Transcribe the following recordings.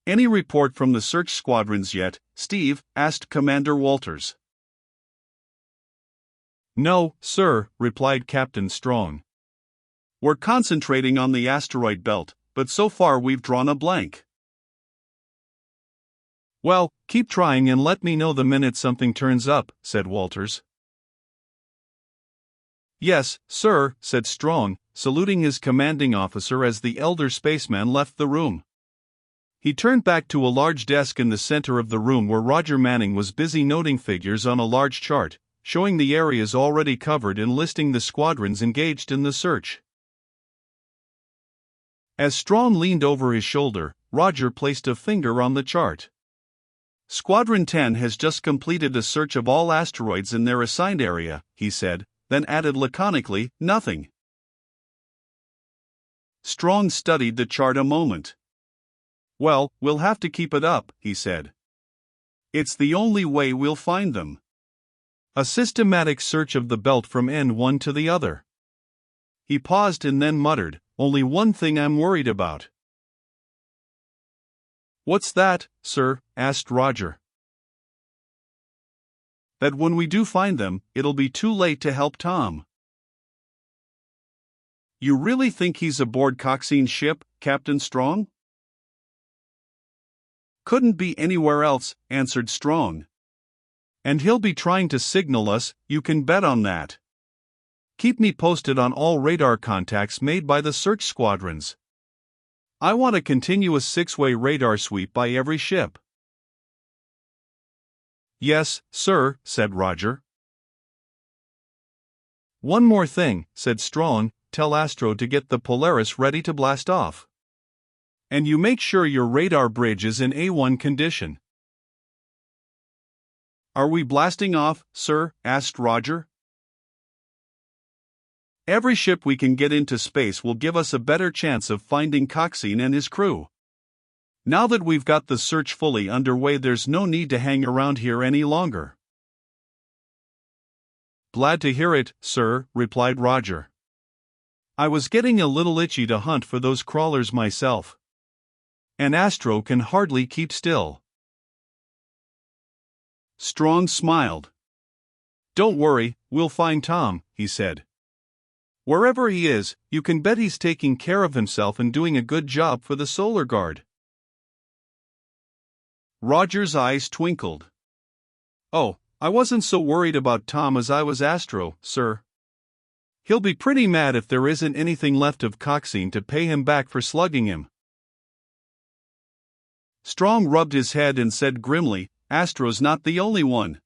Any report from the search squadrons yet, Steve? Asked Commander Walters. No, sir, replied Captain Strong. We're concentrating on the asteroid belt, but so far we've drawn a blank. Well, keep trying and let me know the minute something turns up, said Walters. Yes, sir, said Strong, saluting his commanding officer as the elder spaceman left the room. He turned back to a large desk in the center of the room where Roger Manning was busy noting figures on a large chart, showing the areas already covered and listing the squadrons engaged in the search. As Strong leaned over his shoulder, Roger placed a finger on the chart. Squadron 10 has just completed a search of all asteroids in their assigned area, he said, then added laconically, nothing. Strong studied the chart a moment. Well, we'll have to keep it up, he said. It's the only way we'll find them. A systematic search of the belt from end one to the other. He paused and then muttered, only one thing I'm worried about. What's that, sir? Asked Roger. That when we do find them, it'll be too late to help Tom. You really think he's aboard Coxine's ship, Captain Strong? Couldn't be anywhere else, answered Strong. And he'll be trying to signal us, you can bet on that. Keep me posted on all radar contacts made by the search squadrons. I want a continuous six-way radar sweep by every ship. Yes, sir, said Roger. One more thing, said Strong, tell Astro to get the Polaris ready to blast off. And you make sure your radar bridge is in A1 condition. Are we blasting off, sir? Asked Roger. Every ship we can get into space will give us a better chance of finding Coxine and his crew. Now that we've got the search fully underway, there's no need to hang around here any longer. Glad to hear it, sir, replied Roger. I was getting a little itchy to hunt for those crawlers myself. And Astro can hardly keep still. Strong smiled. Don't worry, we'll find Tom, he said. Wherever he is, you can bet he's taking care of himself and doing a good job for the Solar Guard. Roger's eyes twinkled. Oh, I wasn't so worried about Tom as I was Astro, sir. He'll be pretty mad if there isn't anything left of Coxine to pay him back for slugging him. Strong rubbed his head and said grimly, Astro's not the only one.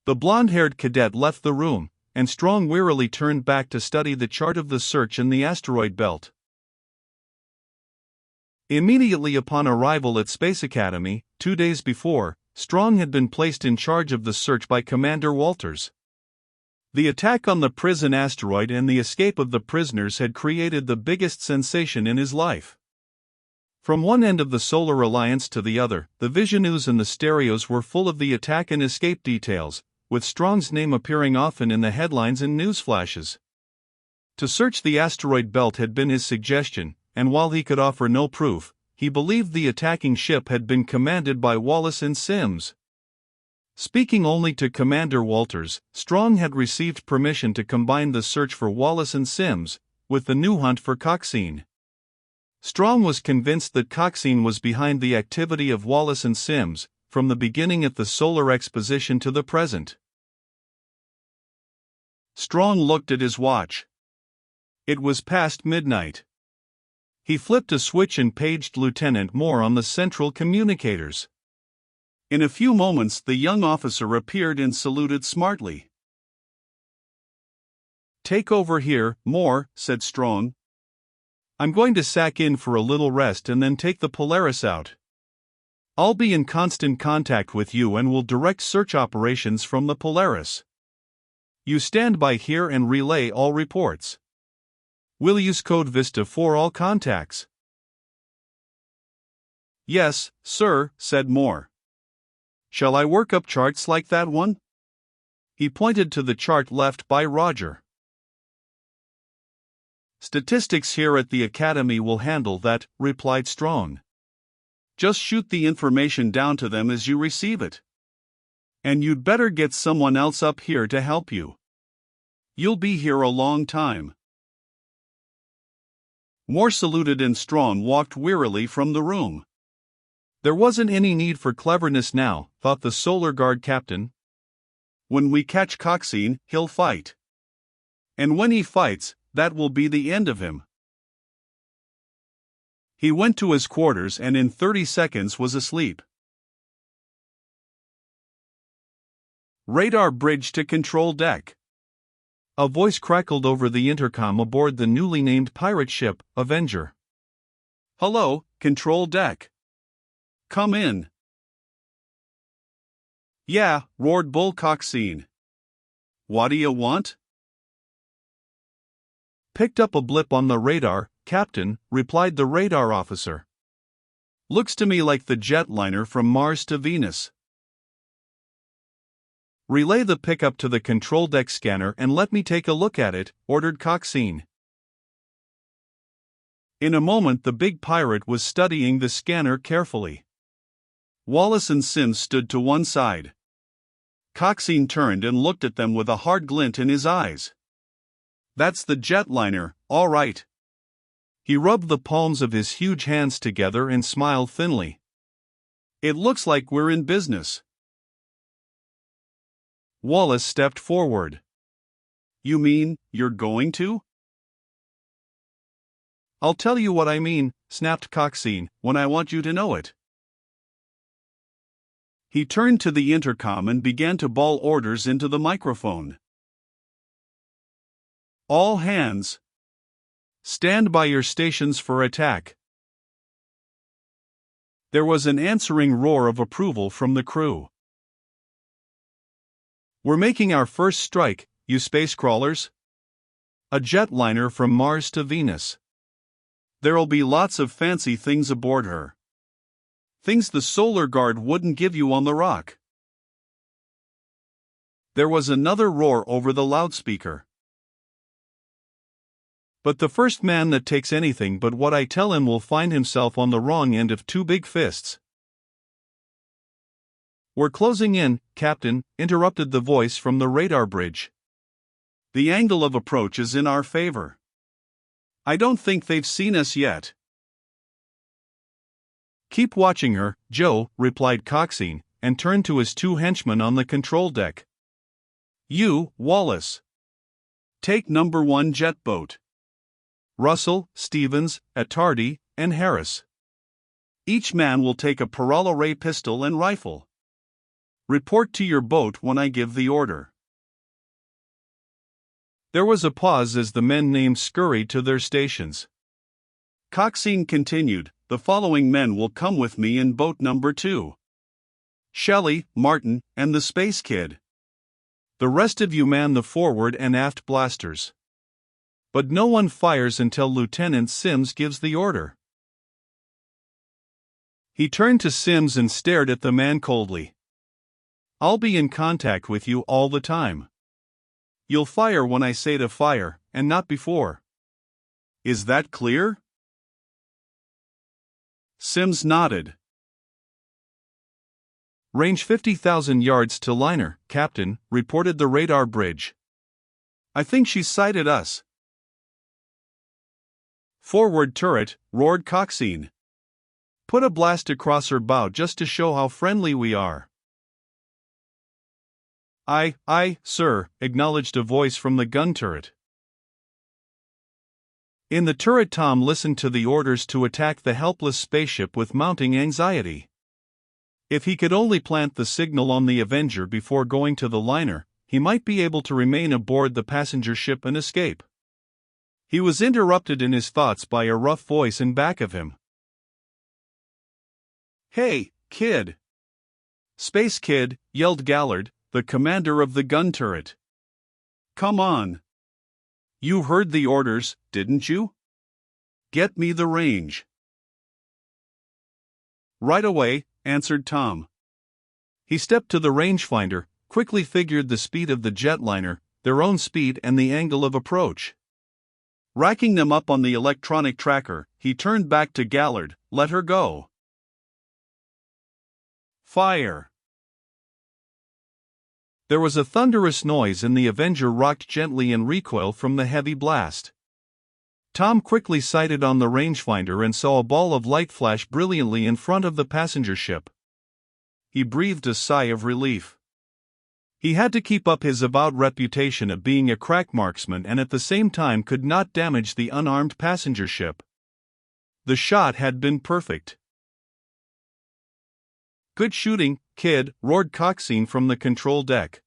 The blonde-haired cadet left the room, and Strong wearily turned back to study the chart of the search in the asteroid belt. Immediately upon arrival at Space Academy, 2 days before, Strong had been placed in charge of the search by Commander Walters. The attack on the prison asteroid and the escape of the prisoners had created the biggest sensation in his life. From one end of the Solar Alliance to the other, the Visionews and the stereos were full of the attack and escape details, with Strong's name appearing often in the headlines and news flashes. To search the asteroid belt had been his suggestion, and while he could offer no proof, he believed the attacking ship had been commanded by Wallace and Sims. Speaking only to Commander Walters, Strong had received permission to combine the search for Wallace and Sims with the new hunt for Coxine. Strong was convinced that Coxine was behind the activity of Wallace and Sims, from the beginning at the Solar Exposition to the present. Strong looked at his watch. It was past midnight. He flipped a switch and paged Lieutenant Moore on the central communicators. In a few moments the young officer appeared and saluted smartly. "Take over here, Moore," said Strong. "I'm going to sack in for a little rest and then take the Polaris out. I'll be in constant contact with you and will direct search operations from the Polaris. You stand by here and relay all reports. We'll use code VISTA for all contacts." "Yes, sir," said Moore. "Shall I work up charts like that one?" He pointed to the chart left by Roger. Statistics here at the Academy will handle that, replied Strong. Just shoot the information down to them as you receive it. And you'd better get someone else up here to help you. You'll be here a long time. Moore saluted and Strong walked wearily from the room. There wasn't any need for cleverness now, thought the Solar Guard captain. When we catch Coxine, he'll fight. And when he fights, that will be the end of him. He went to his quarters and in 30 seconds was asleep. Radar bridge to control deck. A voice crackled over the intercom aboard the newly named pirate ship, Avenger. Hello, control deck. Come in. Yeah, roared Bull Coxine. What do you want? Picked up a blip on the radar, Captain, replied the radar officer. Looks to me like the jetliner from Mars to Venus. Relay the pickup to the control deck scanner and let me take a look at it, ordered Coxine. In a moment the big pirate was studying the scanner carefully. Wallace and Sims stood to one side. Coxine turned and looked at them with a hard glint in his eyes. That's the jetliner, all right. He rubbed the palms of his huge hands together and smiled thinly. It looks like we're in business. Wallace stepped forward. You mean, you're going to? I'll tell you what I mean, snapped Coxine, when I want you to know it. He turned to the intercom and began to bawl orders into the microphone. All hands. Stand by your stations for attack. There was an answering roar of approval from the crew. We're making our first strike, you space crawlers. A jetliner from Mars to Venus. There'll be lots of fancy things aboard her. Things the Solar Guard wouldn't give you on the Rock. There was another roar over the loudspeaker. But the first man that takes anything but what I tell him will find himself on the wrong end of two big fists. We're closing in, Captain, interrupted the voice from the radar bridge. The angle of approach is in our favor. I don't think they've seen us yet. Keep watching her, Joe, replied Coxine, and turned to his two henchmen on the control deck. You, Wallace. Take number 1 jet boat. Russell, Stevens, Attardi, and Harris. Each man will take a paralo ray pistol and rifle. Report to your boat when I give the order. There was a pause as the men named scurried to their stations. Coxine continued, the following men will come with me in boat number 2. Shelley, Martin, and the Space Kid. The rest of you man the forward and aft blasters. But no one fires until Lieutenant Sims gives the order. He turned to Sims and stared at the man coldly. I'll be in contact with you all the time. You'll fire when I say to fire, and not before. Is that clear? Sims nodded. Range 50,000 yards to liner, Captain, reported the radar bridge. I think she's sighted us. Forward turret, roared Coxine. Put a blast across her bow just to show how friendly we are. Aye, sir, acknowledged a voice from the gun turret. In the turret, Tom listened to the orders to attack the helpless spaceship with mounting anxiety. If he could only plant the signal on the Avenger before going to the liner, he might be able to remain aboard the passenger ship and escape. He was interrupted in his thoughts by a rough voice in back of him. Hey, kid! Space Kid, yelled Gallard, the commander of the gun turret. Come on. You heard the orders, didn't you? Get me the range. Right away, answered Tom. He stepped to the rangefinder, quickly figured the speed of the jetliner, their own speed and the angle of approach. Racking them up on the electronic tracker, he turned back to Gallard. Let her go. Fire. There was a thunderous noise and the Avenger rocked gently in recoil from the heavy blast. Tom quickly sighted on the rangefinder and saw a ball of light flash brilliantly in front of the passenger ship. He breathed a sigh of relief. He had to keep up his avowed reputation of being a crack marksman and at the same time could not damage the unarmed passenger ship. The shot had been perfect. "Good shooting, kid," roared Coxine from the control deck.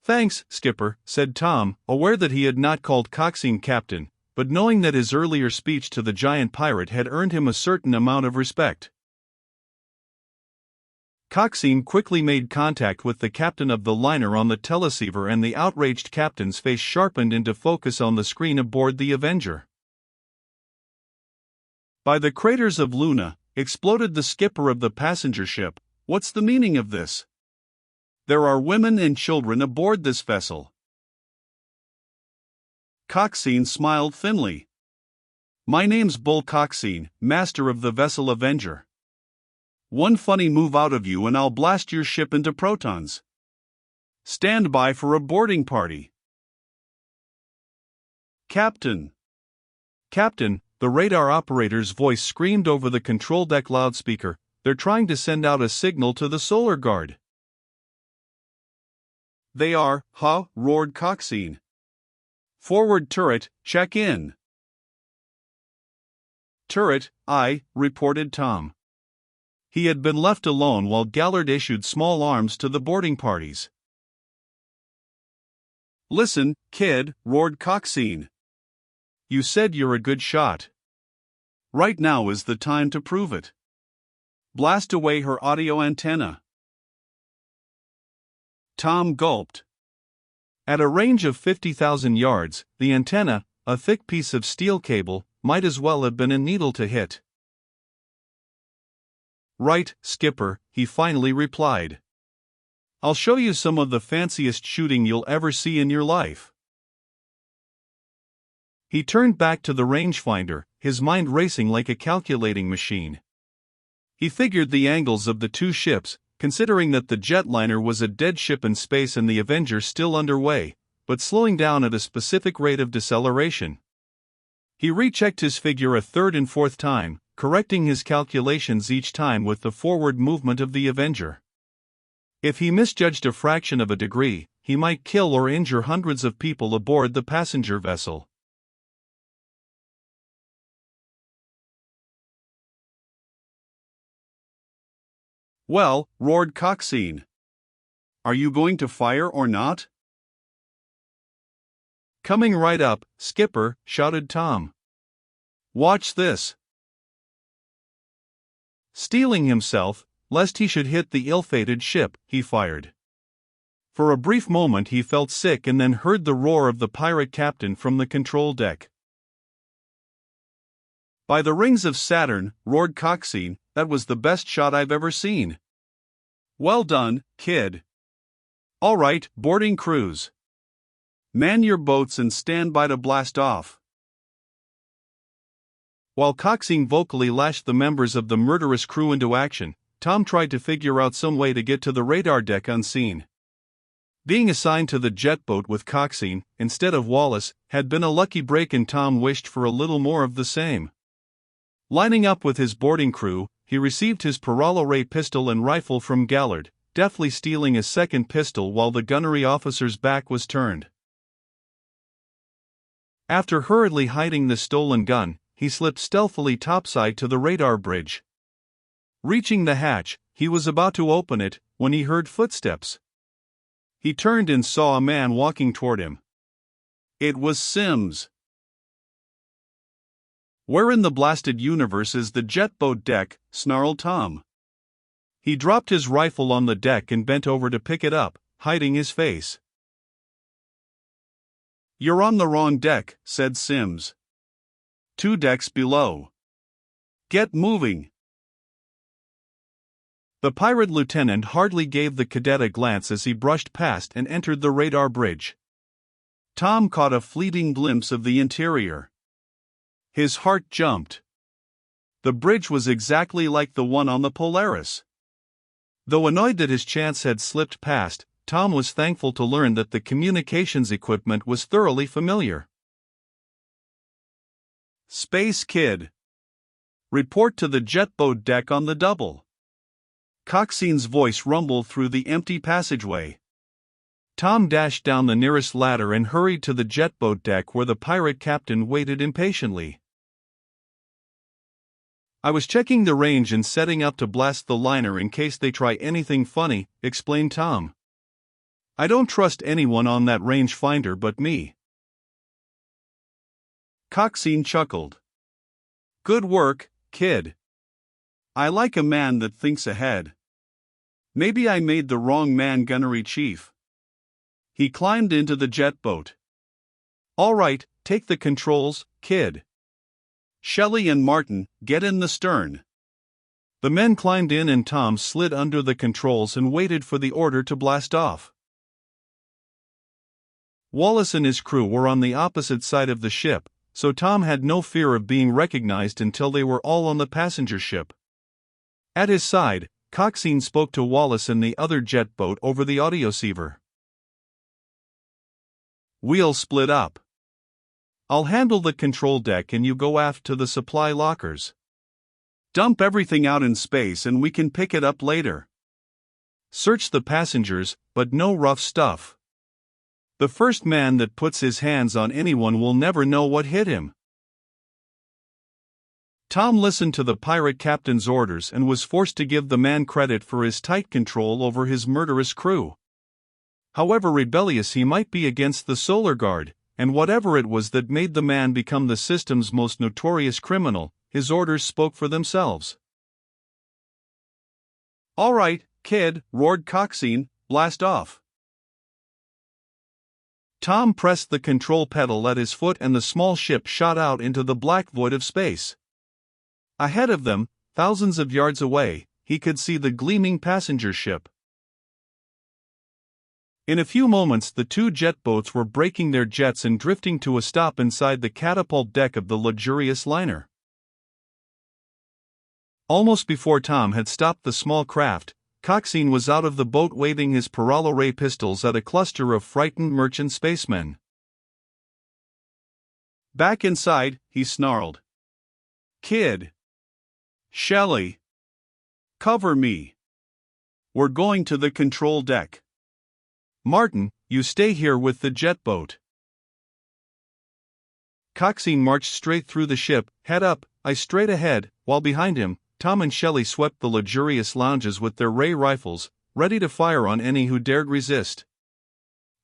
"Thanks, Skipper," said Tom, aware that he had not called Coxine captain, but knowing that his earlier speech to the giant pirate had earned him a certain amount of respect. Coxine quickly made contact with the captain of the liner on the teleceiver and the outraged captain's face sharpened into focus on the screen aboard the Avenger. "By the craters of Luna," exploded the skipper of the passenger ship, "what's the meaning of this? There are women and children aboard this vessel." Coxine smiled thinly. "My name's Bull Coxine, master of the vessel Avenger. One funny move out of you and I'll blast your ship into protons. Stand by for a boarding party." "Captain! Captain!" the radar operator's voice screamed over the control deck loudspeaker. "They're trying to send out a signal to the solar guard." "They are, huh?" roared Coxine. "Forward turret, check in." "Turret, aye," reported Tom. He had been left alone while Gallard issued small arms to the boarding parties. "Listen, kid," roared Coxine. "You said you're a good shot. Right now is the time to prove it. Blast away her audio antenna." Tom gulped. At a range of 50,000 yards, the antenna, a thick piece of steel cable, might as well have been a needle to hit. "Right, Skipper," he finally replied. "I'll show you some of the fanciest shooting you'll ever see in your life." He turned back to the rangefinder, his mind racing like a calculating machine. He figured the angles of the two ships, considering that the jetliner was a dead ship in space and the Avenger still underway, but slowing down at a specific rate of deceleration. He rechecked his figure a third and fourth time, correcting his calculations each time with the forward movement of the Avenger. If he misjudged a fraction of a degree, he might kill or injure hundreds of people aboard the passenger vessel. "Well," roared Coxine. "Are you going to fire or not?" "Coming right up, Skipper," shouted Tom. "Watch this." Steeling himself, lest he should hit the ill-fated ship, he fired. For a brief moment he felt sick and then heard the roar of the pirate captain from the control deck. "By the rings of Saturn," roared Coxine, "that was the best shot I've ever seen. Well done, kid. All right, boarding crews. Man your boats and stand by to blast off." While Coxine vocally lashed the members of the murderous crew into action, Tom tried to figure out some way to get to the radar deck unseen. Being assigned to the jet boat with Coxine, instead of Wallace, had been a lucky break and Tom wished for a little more of the same. Lining up with his boarding crew, he received his paralo ray pistol and rifle from Gallard, deftly stealing a second pistol while the gunnery officer's back was turned. After hurriedly hiding the stolen gun, he slipped stealthily topside to the radar bridge. Reaching the hatch, he was about to open it when he heard footsteps. He turned and saw a man walking toward him. It was Sims. "Where in the blasted universe is the jet boat deck?" snarled Tom. He dropped his rifle on the deck and bent over to pick it up, hiding his face. "You're on the wrong deck," said Sims. "2 decks below. Get moving." The pirate lieutenant hardly gave the cadet a glance as he brushed past and entered the radar bridge. Tom caught a fleeting glimpse of the interior. His heart jumped. The bridge was exactly like the one on the Polaris. Though annoyed that his chance had slipped past, Tom was thankful to learn that the communications equipment was thoroughly familiar. Space Kid. Report to the jetboat deck on the double. Coxine's voice rumbled through the empty passageway. Tom dashed down the nearest ladder and hurried to the jetboat deck where the pirate captain waited impatiently. "I was checking the range and setting up to blast the liner in case they try anything funny," explained Tom. "I don't trust anyone on that rangefinder but me." Coxine chuckled. "Good work, kid. I like a man that thinks ahead. Maybe I made the wrong man gunnery chief." He climbed into the jet boat. "All right, take the controls, kid. Shelley and Martin, get in the stern." The men climbed in and Tom slid under the controls and waited for the order to blast off. Wallace and his crew were on the opposite side of the ship, so Tom had no fear of being recognized until they were all on the passenger ship. At his side, Coxine spoke to Wallace and the other jet boat over the audioceiver. "We'll split up. I'll handle the control deck and you go aft to the supply lockers. Dump everything out in space and we can pick it up later. Search the passengers, but no rough stuff. The first man that puts his hands on anyone will never know what hit him." Tom listened to the pirate captain's orders and was forced to give the man credit for his tight control over his murderous crew. However rebellious he might be against the Solar Guard, and whatever it was that made the man become the system's most notorious criminal, his orders spoke for themselves. "All right, kid," roared Coxine, "blast off." Tom pressed the control pedal at his foot and the small ship shot out into the black void of space. Ahead of them, thousands of yards away, he could see the gleaming passenger ship. In a few moments the two jet boats were braking their jets and drifting to a stop inside the catapult deck of the luxurious liner. Almost before Tom had stopped the small craft, Coxine was out of the boat waving his paralo ray pistols at a cluster of frightened merchant spacemen. "Back inside," he snarled. "Kid. Shelley. Cover me. We're going to the control deck. Martin, you stay here with the jet boat." Coxine marched straight through the ship, head up, eyes straight ahead, while behind him, Tom and Shelley swept the luxurious lounges with their ray rifles, ready to fire on any who dared resist.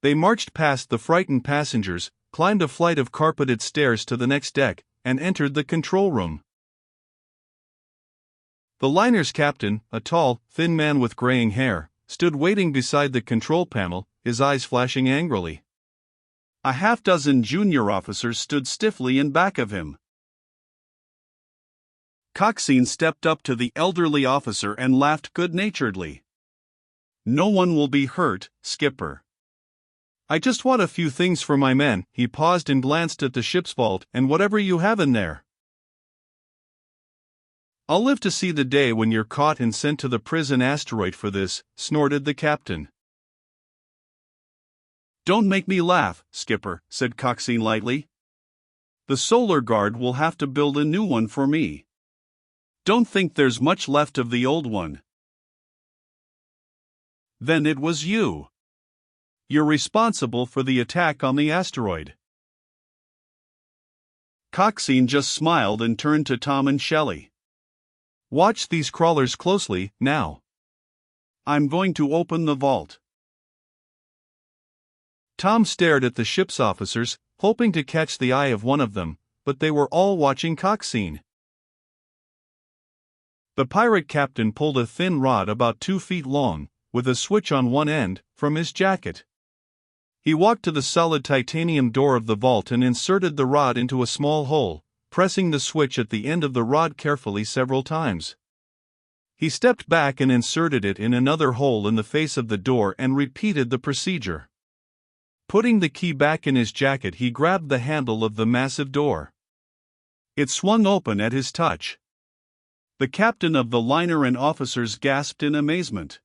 They marched past the frightened passengers, climbed a flight of carpeted stairs to the next deck, and entered the control room. The liner's captain, a tall, thin man with graying hair, stood waiting beside the control panel, his eyes flashing angrily. A half-dozen junior officers stood stiffly in back of him. Coxine stepped up to the elderly officer and laughed good-naturedly. "No one will be hurt, Skipper. I just want a few things for my men." He paused and glanced at the ship's vault. "And whatever you have in there." "I'll live to see the day when you're caught and sent to the prison asteroid for this," snorted the captain. "Don't make me laugh, Skipper," said Coxine lightly. "The Solar Guard will have to build a new one for me. Don't think there's much left of the old one." "Then it was you. You're responsible for the attack on the asteroid." Coxine just smiled and turned to Tom and Shelley. "Watch these crawlers closely, now. I'm going to open the vault." Tom stared at the ship's officers, hoping to catch the eye of one of them, but they were all watching Coxine. The pirate captain pulled a thin rod about 2 feet long, with a switch on one end, from his jacket. He walked to the solid titanium door of the vault and inserted the rod into a small hole, pressing the switch at the end of the rod carefully several times. He stepped back and inserted it in another hole in the face of the door and repeated the procedure. Putting the key back in his jacket, he grabbed the handle of the massive door. It swung open at his touch. The captain of the liner and officers gasped in amazement.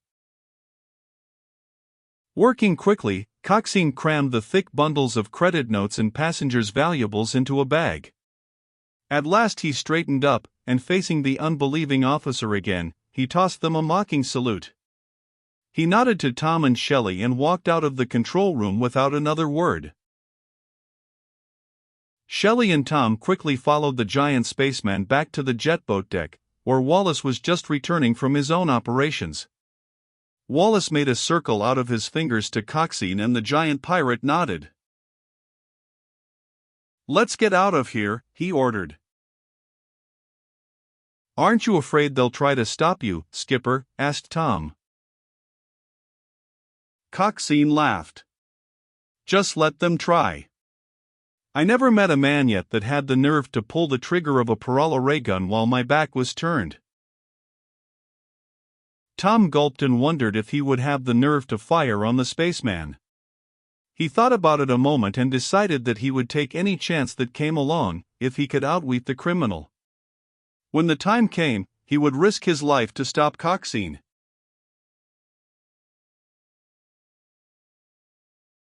Working quickly, Coxine crammed the thick bundles of credit notes and passengers' valuables into a bag. At last he straightened up, and facing the unbelieving officer again, he tossed them a mocking salute. He nodded to Tom and Shelley and walked out of the control room without another word. Shelley and Tom quickly followed the giant spaceman back to the jetboat deck, where Wallace was just returning from his own operations. Wallace made a circle out of his fingers to Coxine and the giant pirate nodded. "Let's get out of here," he ordered. "Aren't you afraid they'll try to stop you, Skipper?" asked Tom. Coxine laughed. "Just let them try. I never met a man yet that had the nerve to pull the trigger of a parala ray gun while my back was turned." Tom gulped and wondered if he would have the nerve to fire on the spaceman. He thought about it a moment and decided that he would take any chance that came along, if he could outwit the criminal. When the time came, he would risk his life to stop Coxine.